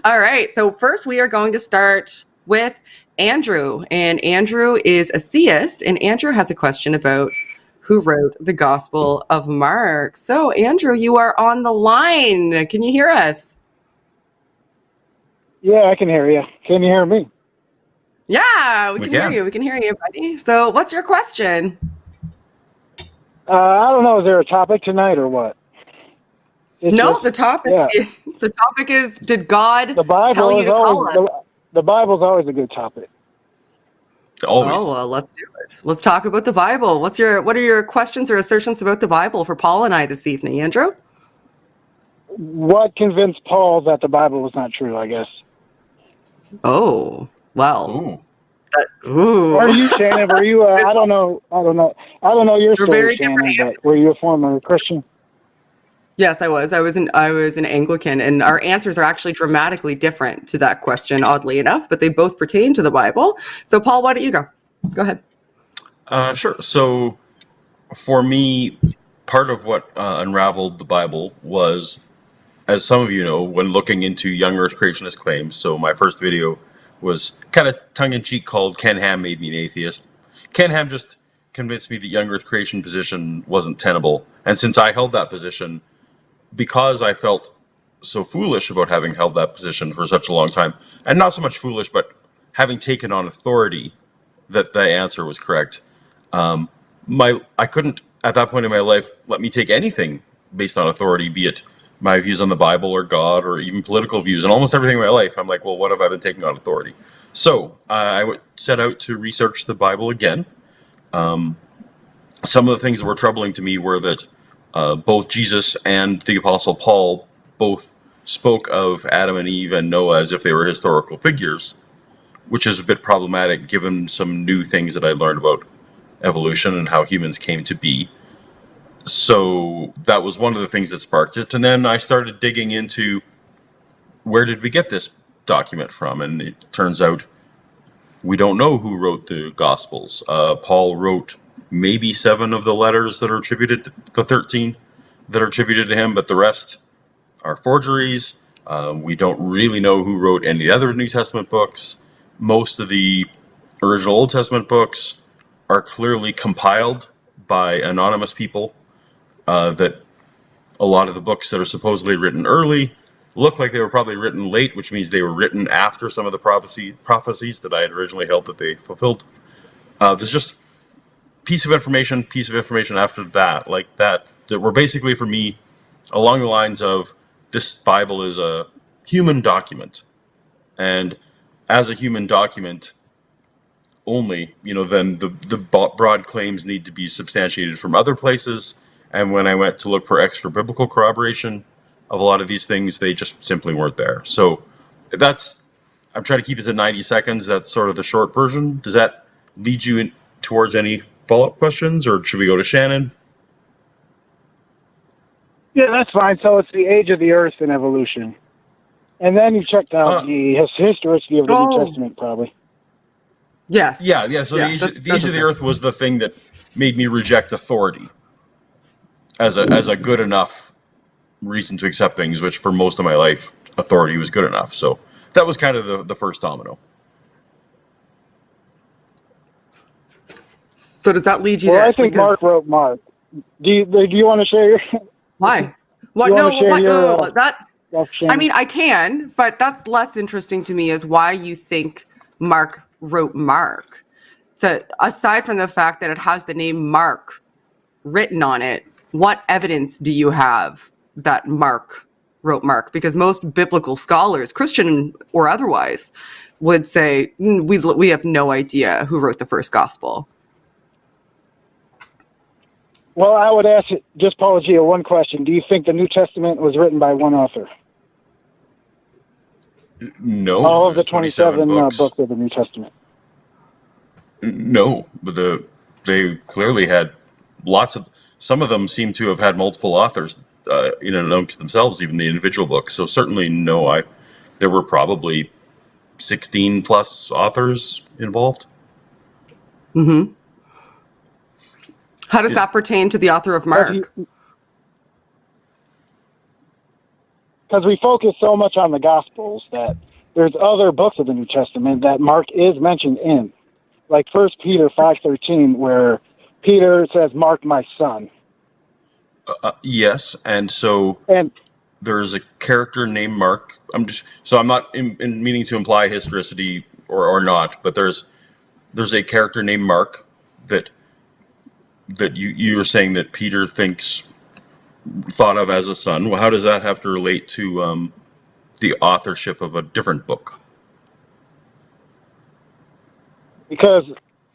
All right. So first we are going to start with Andrew. And Andrew is a theist. And Andrew has a question about who wrote the Gospel of Mark. So Andrew, you are on the line. Can you hear us? Yeah, I can hear you. Can you hear me? Yeah, we can hear you. We can hear you, buddy. So what's your question? I don't know. Is there a topic tonight or what? The topic is, did God the Bible tell you to call us? The Bible's always a good topic. Always. Oh, well, let's do it. Let's talk about the Bible. What are your questions or assertions about the Bible for Paul and I this evening, Andrew? What convinced Paul that the Bible was not true, I guess? Oh, well. Ooh. Or you, Shannon, were you, I don't know your story, Shannon, but were you a former Christian? Yes, I was. I was an Anglican, and our answers are actually dramatically different to that question, oddly enough, but they both pertain to the Bible. So, Paul, why don't you go? Go ahead. Sure. So, for me, part of what unraveled the Bible was, as some of you know, when looking into young Earth creationist claims. So, my first video was kind of tongue-in-cheek called "Ken Ham Made Me an Atheist." Ken Ham just convinced me that young Earth creation position wasn't tenable, and since I held that position, because I felt so foolish about having held that position for such a long time, and not so much foolish, but having taken on authority that the answer was correct, I couldn't, at that point in my life, let me take anything based on authority, be it my views on the Bible or God or even political views, and almost everything in my life. I'm like, well, what have I been taking on authority? So I set out to research the Bible again. Some of the things that were troubling to me were that both Jesus and the Apostle Paul both spoke of Adam and Eve and Noah as if they were historical figures, which is a bit problematic given some new things that I learned about evolution and how humans came to be. So that was one of the things that sparked it. And then I started digging into, where did we get this document from? And it turns out we don't know who wrote the Gospels. Paul wrote maybe 7 of the letters that are attributed, the 13 that are attributed to him, but the rest are forgeries. We don't really know who wrote any of the other New Testament books. Most of the original Old Testament books are clearly compiled by anonymous people. That a lot of the books that are supposedly written early look like they were probably written late, which means they were written after some of the prophecies that I had originally held that they fulfilled. There's just piece of information after that, like that were basically, for me, along the lines of, this Bible is a human document. And as a human document only, then the broad claims need to be substantiated from other places. And when I went to look for extra biblical corroboration of a lot of these things, they just simply weren't there. So I'm trying to keep it to 90 seconds. That's sort of the short version. Does that lead you towards any follow-up questions, or should we go to Shannon? Yeah, that's fine. So it's the age of the earth and evolution. And then you checked out the historicity of the New Testament, probably. Yes. Yeah. So the age of the earth was the thing that made me reject authority as a good enough reason to accept things, which for most of my life, authority was good enough. So that was kind of the first domino. So does that lead you I think Mark wrote Mark. Do you want to share your... Why? What? I mean, I can, but that's less interesting to me, is why you think Mark wrote Mark. So aside from the fact that it has the name Mark written on it, what evidence do you have that Mark wrote Mark? Because most biblical scholars, Christian or otherwise, would say we have no idea who wrote the first gospel. Well, I would ask just Paulogia one question. Do you think the New Testament was written by one author? No. All of the 27 books of the New Testament. No, but they clearly had lots of... Some of them seem to have had multiple authors amongst themselves, even the individual books. So certainly no, there were probably 16 plus authors involved. Mm-hmm. How does that pertain to the author of Mark? because we focus so much on the Gospels that there's other books of the New Testament that Mark is mentioned in, like 1 Peter 5:13, where Peter says, "Mark, my son." Yes, and so there's a character named Mark. I'm not in meaning to imply historicity or not, but there's a character named Mark that you were saying that Peter thought of as a son. Well, how does that have to relate to the authorship of a different book? Because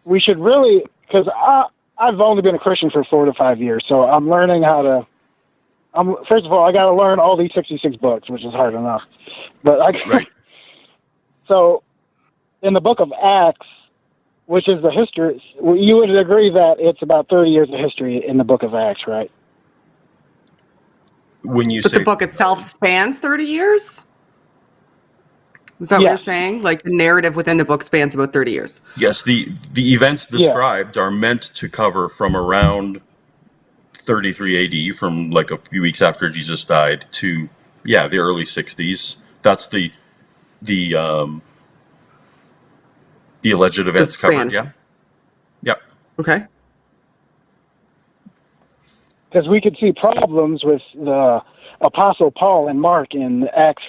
we should really, because I've only been a Christian for 4 to 5 years, so I'm learning how to. First of all, I got to learn all these 66 books, which is hard enough. But Right. So, in the book of Acts, which is the history, you would agree that it's about 30 years of history in the book of Acts, right? When you But say the book itself spans 30 years? Is that what you're saying? Like the narrative within the book spans about 30 years? yes, the events described are meant to cover from around 33 AD, from like a few weeks after Jesus died, to the early 60s. That's the alleged events covered. Yeah. Okay. Because we could see problems with the Apostle Paul and Mark in Acts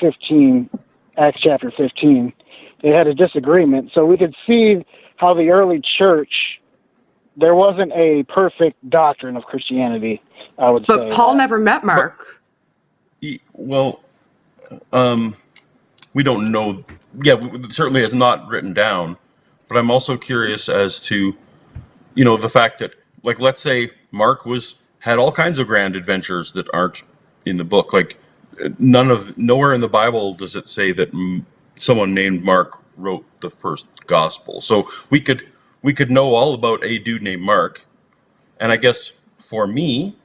chapter 15. They had a disagreement. So we could see how the early church, there wasn't a perfect doctrine of Christianity, I would say. But Paul never met Mark. Well, we don't know. Yeah, certainly it's not written down. But I'm also curious as to, the fact that, like, let's say Mark had all kinds of grand adventures that aren't in the book. Like, nowhere in the Bible does it say that someone named Mark wrote the first gospel. So we could know all about a dude named Mark. And I guess for me,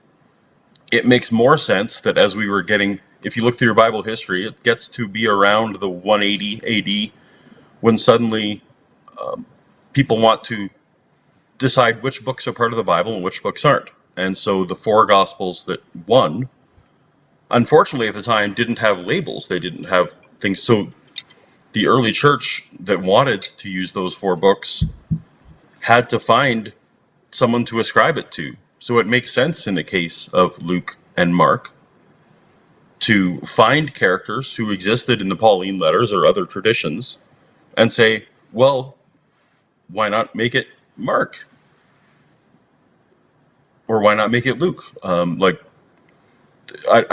it makes more sense that as we were getting, if you look through your Bible history, it gets to be around the 180 AD when suddenly people want to decide which books are part of the Bible and which books aren't. And so the 4 Gospels that won, unfortunately at the time, didn't have labels. They didn't have things. So the early church that wanted to use those 4 books had to find someone to ascribe it to. So it makes sense in the case of Luke and Mark to find characters who existed in the Pauline letters or other traditions and say, well, why not make it Mark? Or why not make it Luke? I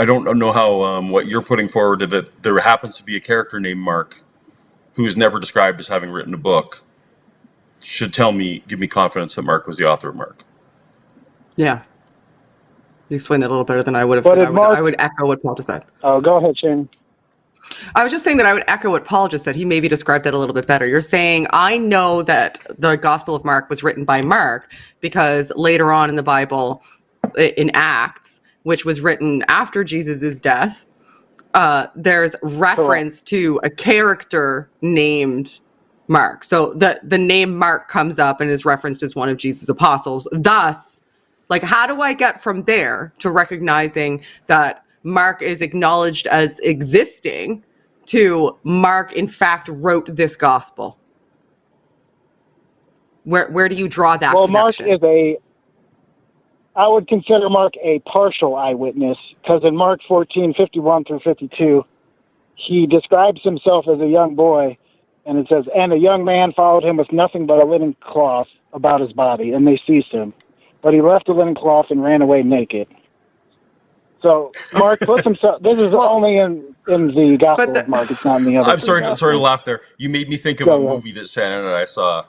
don't know how what you're putting forward, that there happens to be a character named Mark who is never described as having written a book, should give me confidence that Mark was the author of Mark. Yeah. You explained that a little better than I would have. I would echo what Paul just said. Oh, go ahead, Shane. I was just saying that I would echo what Paul just said. He maybe described that a little bit better. You're saying, I know that the Gospel of Mark was written by Mark because later on in the Bible, in Acts, which was written after Jesus' death, there's reference to a character named Mark. So the name Mark comes up and is referenced as one of Jesus' apostles. Thus, like, how do I get from there to recognizing that Mark is acknowledged as existing to Mark, in fact, wrote this gospel? Where do you draw that connection? Mark I would consider Mark a partial eyewitness, because in Mark 14:51 through 52, he describes himself as a young boy, and it says, and a young man followed him with nothing but a linen cloth about his body, and they seized him. But he left the linen cloth and ran away naked. So Mark puts himself. This is only in the Gospel of Mark. It's not in the other. I'm sorry to laugh there. You made me think of a movie that Shannon and I saw.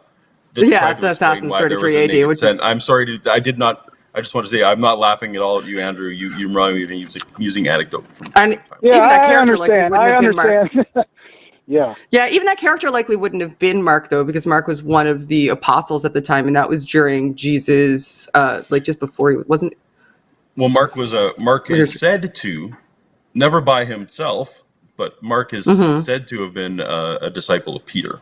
That's Assassin's 33 AD. I'm sorry. I did not. I just want to say I'm not laughing at all at you, Andrew. You remind me of using anecdote from. And yeah, I understand. Yeah. Yeah, even that character likely wouldn't have been Mark, though, because Mark was one of the apostles at the time, and that was during Jesus, just before he wasn't. Well, Mark is said to, never by himself, but Mark is said to have been a disciple of Peter.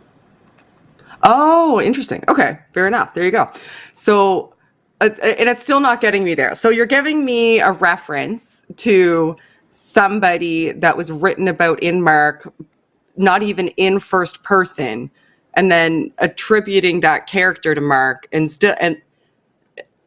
Oh, interesting. Okay, fair enough. There you go. So, and it's still not getting me there. So you're giving me a reference to somebody that was written about in Mark, not even in first person, and then attributing that character to Mark, and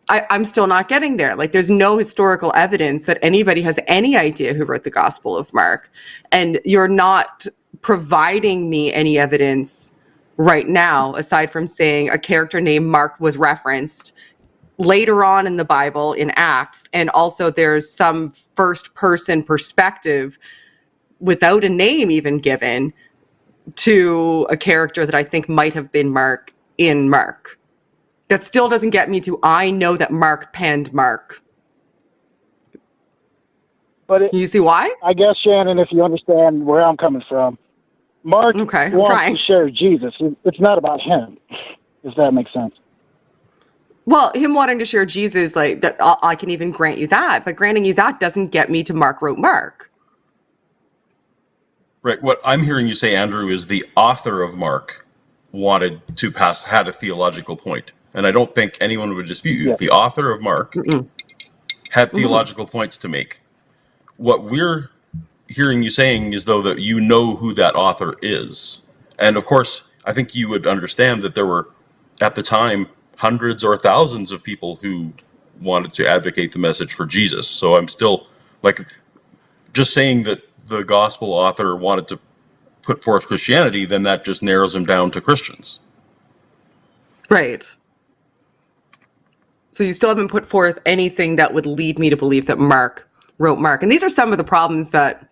I'm still not getting there. Like, there's no historical evidence that anybody has any idea who wrote the Gospel of Mark, and you're not providing me any evidence right now, aside from saying a character named Mark was referenced later on in the Bible in Acts, and also there's some first person perspective without a name even given to a character that I think might have been Mark in Mark. That still doesn't get me to, I know that Mark penned Mark. But you see why? I guess, Shannon, if you understand where I'm coming from, Mark wants to share Jesus. It's not about him, if that makes sense. Well, him wanting to share Jesus, like, that, I can even grant you that, but granting you that doesn't get me to Mark wrote Mark. Right. What I'm hearing you say, Andrew, is the author of Mark had a theological point. And I don't think anyone would dispute you. Yeah. The author of Mark had theological points to make. What we're hearing you saying is, though, that you know who that author is. And, of course, I think you would understand that there were, at the time, hundreds or thousands of people who wanted to advocate the message for Jesus. So I'm still, like, just saying that the gospel author wanted to put forth Christianity, then that just narrows him down to Christians. Right. So you still haven't put forth anything that would lead me to believe that Mark wrote Mark. And these are some of the problems that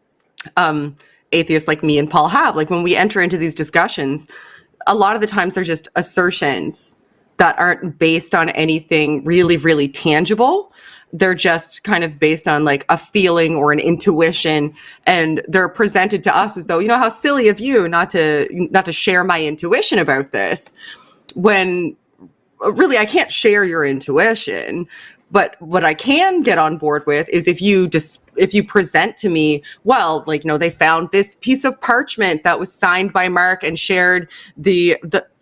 atheists like me and Paul have. Like, when we enter into these discussions, a lot of the times they're just assertions that aren't based on anything really, really tangible. They're just kind of based on like a feeling or an intuition, and they're presented to us as though, you know, how silly of you not to share my intuition about this, when really I can't share your intuition. But what I can get on board with is if you present to me, well, like, you know, they found this piece of parchment that was signed by Mark and shared the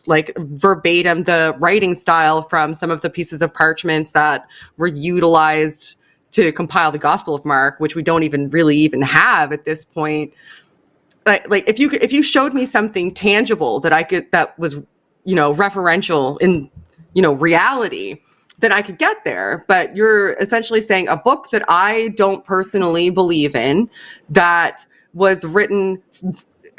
like verbatim the writing style from some of the pieces of parchments that were utilized to compile the Gospel of Mark, which we don't even really have at this point. Like, if you showed me something tangible that was, you know, referential in, you know, reality, then I could get there. But you're essentially saying a book that I don't personally believe in, that was written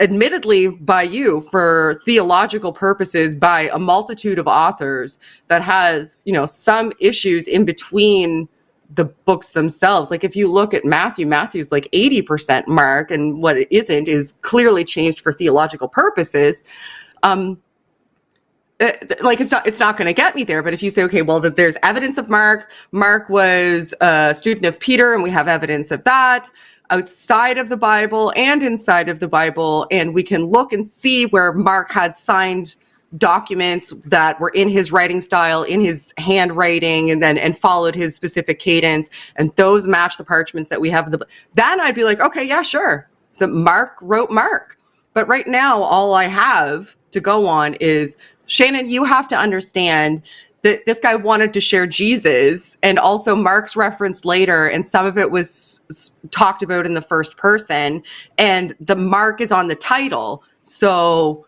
admittedly by you for theological purposes by a multitude of authors, that has, you know, some issues in between the books themselves. Like, if you look at Matthew's like 80% Mark, and what it isn't is clearly changed for theological purposes. Like, it's not going to get me there. But if you say, okay, well, that there's evidence of Mark was a student of Peter, and we have evidence of that outside of the Bible and inside of the Bible, and we can look and see where Mark had signed documents that were in his writing style, in his handwriting, and followed his specific cadence, and those match the parchments that we have. Then I'd be like, okay, yeah, sure. So Mark wrote Mark. But right now, all I have to go on is, Shannon, you have to understand that this guy wanted to share Jesus, and also Mark's referenced later, and some of it was talked about in the first person, and the Mark is on the title. So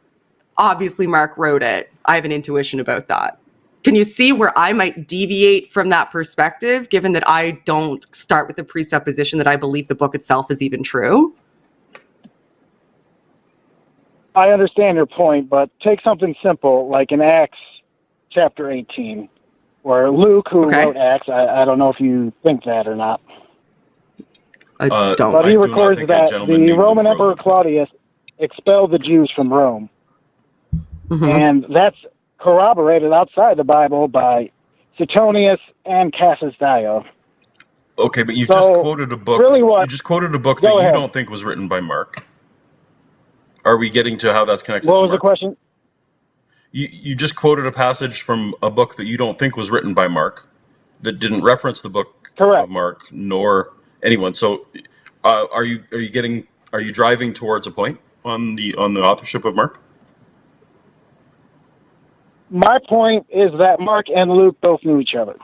obviously Mark wrote it. I have an intuition about that. Can you see where I might deviate from that perspective, given that I don't start with the presupposition that I believe the book itself is even true? I understand your point, but take something simple like in Acts chapter 18, where Luke, who wrote Acts, I don't know if you think that or not. I don't. But he records that the Roman Emperor Claudius expelled the Jews from Rome. Mm-hmm. And that's corroborated outside the Bible by Suetonius and Cassius Dio. Okay, but you just quoted a book. Really, you just quoted a book that you don't think was written by Mark. Are we getting to how that's connected to Mark? What was the question? You just quoted a passage from a book that you don't think was written by Mark, that didn't reference the book of Mark nor anyone. So, are you driving towards a point on the authorship of Mark? My point is that Mark and Luke both knew each other.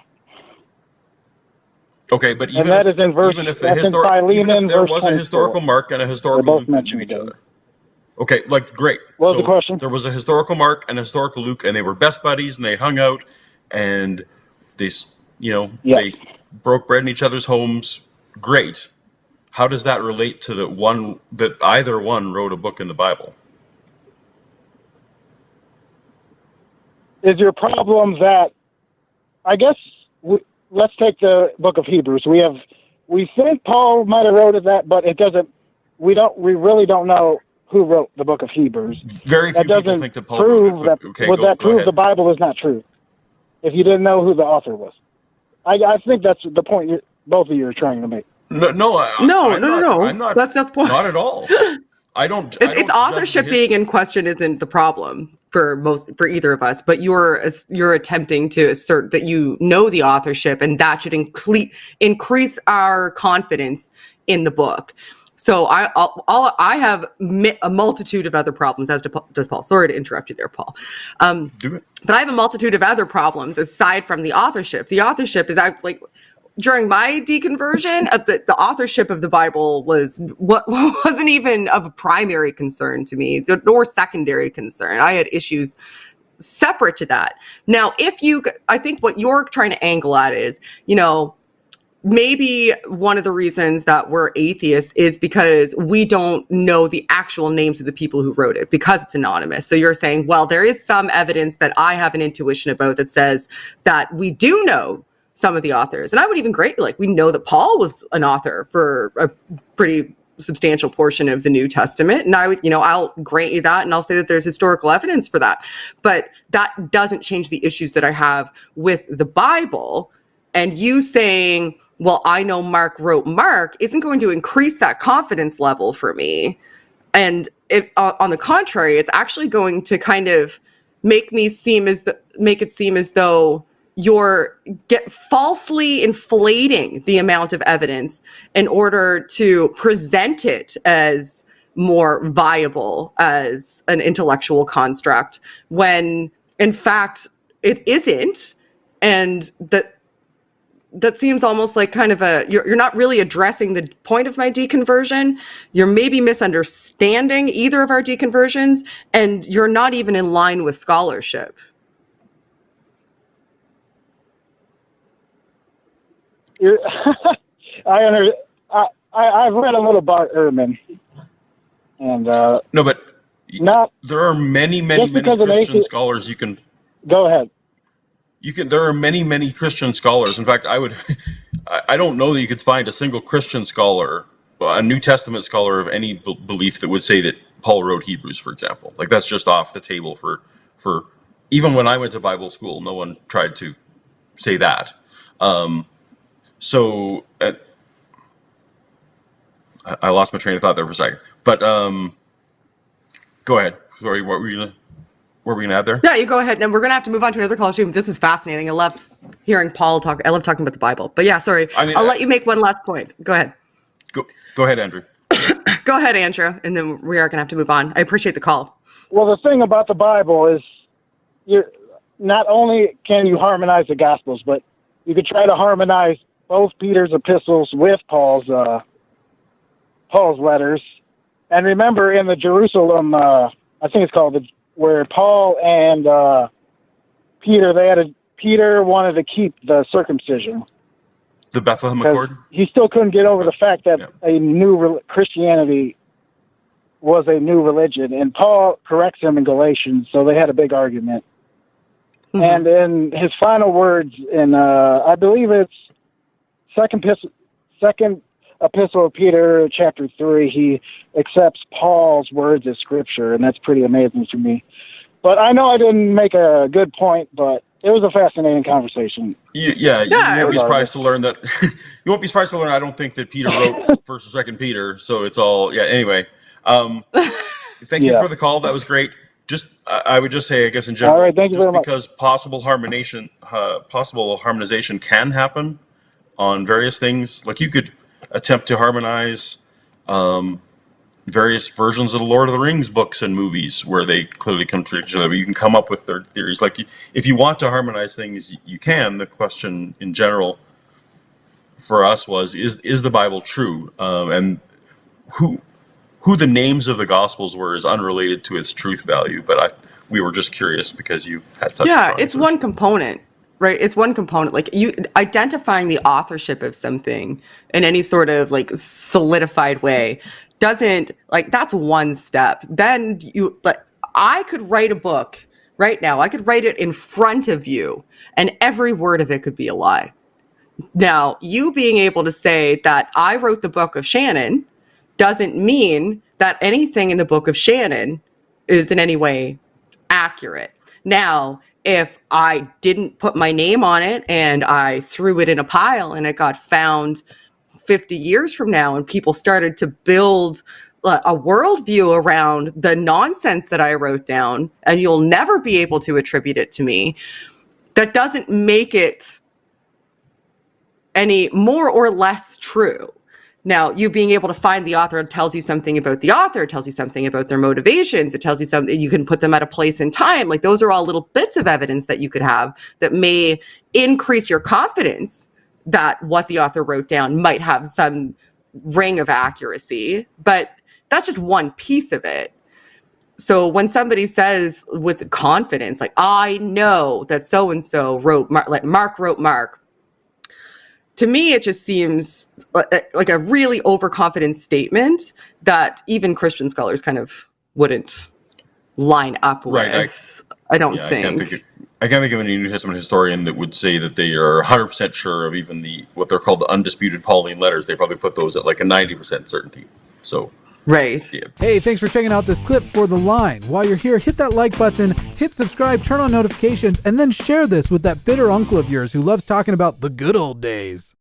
Okay, but and that is in verse. even if That's in Philemon, there verse was a 24. historical Mark and a They historical both Luke that knew mention each it. other. Okay, like great. What was So the question? there was a historical Mark and a historical Luke, and they were best buddies, and they hung out, and they, Yes. they broke bread in each other's homes. Great. How does that relate to that either one wrote a book in the Bible? Is your problem that, I guess, let's take the book of Hebrews. We think Paul might have wrote that, but it doesn't. We really don't know who wrote the book of Hebrews. Very few people think that Paul wrote it. Okay, would that prove ahead. the Bible is not true? If you didn't know who the author was, I think that's the point both of you are trying to make. No. I'm not. That's not the point. Not at all. I don't. It's authorship being in question isn't the problem for either of us, but you're attempting to assert that you know the authorship, and that should increase our confidence in the book. So I have a multitude of other problems, as does Paul. Sorry to interrupt you there, Paul. Do it. But I have a multitude of other problems aside from the authorship. The authorship is like, during my deconversion, the authorship of the Bible wasn't even of a primary concern to me, nor secondary concern. I had issues separate to that. Now, I think what you're trying to angle at is, maybe one of the reasons that we're atheists is because we don't know the actual names of the people who wrote it, because it's anonymous. So you're saying, well, there is some evidence that I have an intuition about that says that we do know some of the authors. And I would even we know that Paul was an author for a pretty substantial portion of the New Testament. And I would, I'll grant you that. And I'll say that there's historical evidence for that. But that doesn't change the issues that I have with the Bible. And you saying, well, I know Mark wrote Mark isn't going to increase that confidence level for me. And on the contrary, it's actually going to kind of make it seem as though you're falsely inflating the amount of evidence in order to present it as more viable as an intellectual construct, when in fact it isn't. And that seems almost like kind of you're not really addressing the point of my deconversion. You're maybe misunderstanding either of our deconversions, and you're not even in line with scholarship. I've read a little Bart Ehrman, and no, but there are many Christian scholars you can go ahead. There are many Christian scholars. In fact, I don't know that you could find a single Christian scholar, a New Testament scholar of any belief that would say that Paul wrote Hebrews, for example. Like, that's just off the table for even when I went to Bible school, no one tried to say that. So I lost my train of thought there for a second. But go ahead. Sorry, what were we gonna add there? Yeah, you go ahead. And we're gonna have to move on to another call. This is fascinating. I love hearing Paul talk. I love talking about the Bible. But yeah, sorry. I'll let you make one last point. Go ahead. Go ahead, Andrew. Go ahead, Andrew, and then we are gonna have to move on. I appreciate the call. Well, the thing about the Bible is, not only can you harmonize the Gospels, but you could try to harmonize both Peter's epistles with Paul's letters. And remember, in the Jerusalem, I think it's called where Paul and Peter, Peter wanted to keep the circumcision. The Bethlehem Accord? He still couldn't get over the fact that a new Christianity was a new religion. And Paul corrects him in Galatians, so they had a big argument. Mm-hmm. And in his final words, in I believe it's second epistle of Peter, chapter 3, he accepts Paul's words as scripture, and that's pretty amazing to me. But I know I didn't make a good point, but it was a fascinating conversation. You won't be surprised to learn that. You won't be surprised to learn I don't think that Peter wrote First or Second Peter. So it's all Anyway, thank you for the call. That was great. I would just say, I guess in general, all right, thank you very much. Because possible harmonization can happen on various things. Like, you could attempt to harmonize various versions of the Lord of the Rings books and movies where they clearly come to each other. But you can come up with their theories. Like, if you want to harmonize things, you can. The question in general for us was, is the Bible true? And who the names of the Gospels were is unrelated to its truth value, but we were just curious because you had such strong it's one component, right? It's one component. Like, you identifying the authorship of something in any sort of like solidified way doesn't, like, that's one step. Then I could write a book right now. I could write it in front of you, and every word of it could be a lie. Now, you being able to say that I wrote the book of Shannon doesn't mean that anything in the book of Shannon is in any way accurate. Now, if I didn't put my name on it and I threw it in a pile and it got found 50 years from now and people started to build a worldview around the nonsense that I wrote down, and you'll never be able to attribute it to me, that doesn't make it any more or less true. Now, you being able to find the author tells you something about the author, tells you something about their motivations, it tells you something, you can put them at a place in time. Like, those are all little bits of evidence that you could have that may increase your confidence that what the author wrote down might have some ring of accuracy, but that's just one piece of it. So when somebody says with confidence, like, I know that so-and-so wrote Mark, like Mark wrote Mark, to me, it just seems like a really overconfident statement that even Christian scholars kind of wouldn't line up with. I don't think. I can't think of any New Testament historian that would say that they are 100% sure of even what they're called the undisputed Pauline letters. They probably put those at like a 90% certainty. So. Right. Yeah. Hey, thanks for checking out this clip for The Line. While you're here, hit that like button, hit subscribe, turn on notifications, and then share this with that bitter uncle of yours who loves talking about the good old days.